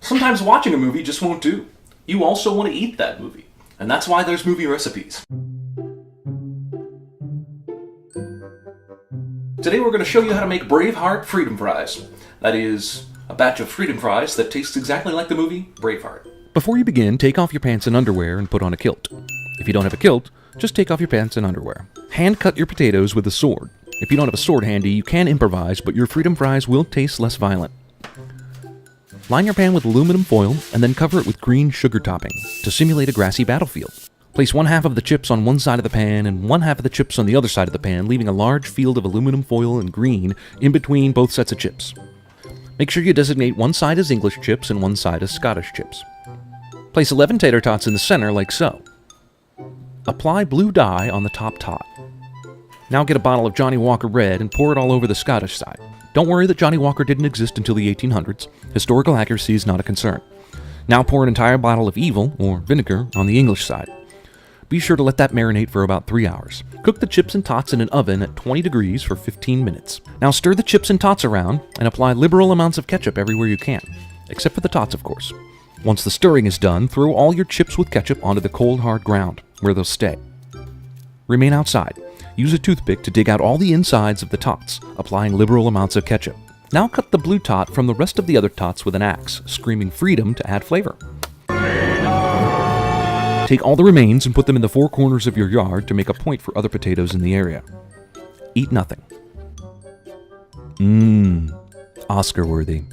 Sometimes watching a movie just won't do. You also want to eat that movie. And that's why there's movie recipes. Today we're going to show you how to make Braveheart freedom fries. That is, a batch of freedom fries that tastes exactly like the movie Braveheart. Before you begin, take off your pants and underwear and put on a kilt. If you don't have a kilt, just take off your pants and underwear. Hand cut your potatoes with a sword. If you don't have a sword handy, you can improvise, but your freedom fries will taste less violent. Line your pan with aluminum foil and then cover it with green sugar topping to simulate a grassy battlefield. Place one half of the chips on one side of the pan and one half of the chips on the other side of the pan, leaving a large field of aluminum foil and green in between both sets of chips. Make sure you designate one side as English chips and one side as Scottish chips. Place 11 tater tots in the center like so. Apply blue dye on the top tot. Now get a bottle of Johnny Walker Red and pour it all over the Scottish side. Don't worry that Johnny Walker didn't exist until the 1800s. Historical accuracy is not a concern. Now pour an entire bottle of Evil, or vinegar, on the English side. Be sure to let that marinate for about 3 hours. Cook the chips and tots in an oven at 20 degrees for 15 minutes. Now stir the chips and tots around and apply liberal amounts of ketchup everywhere you can, except for the tots, of course. Once the stirring is done, throw all your chips with ketchup onto the cold, hard ground, where they'll stay. Remain outside. Use a toothpick to dig out all the insides of the tots, applying liberal amounts of ketchup. Now cut the blue tot from the rest of the other tots with an axe, screaming freedom to add flavor. Take all the remains and put them in the four corners of your yard to make a point for other potatoes in the area. Eat nothing. Oscar-worthy.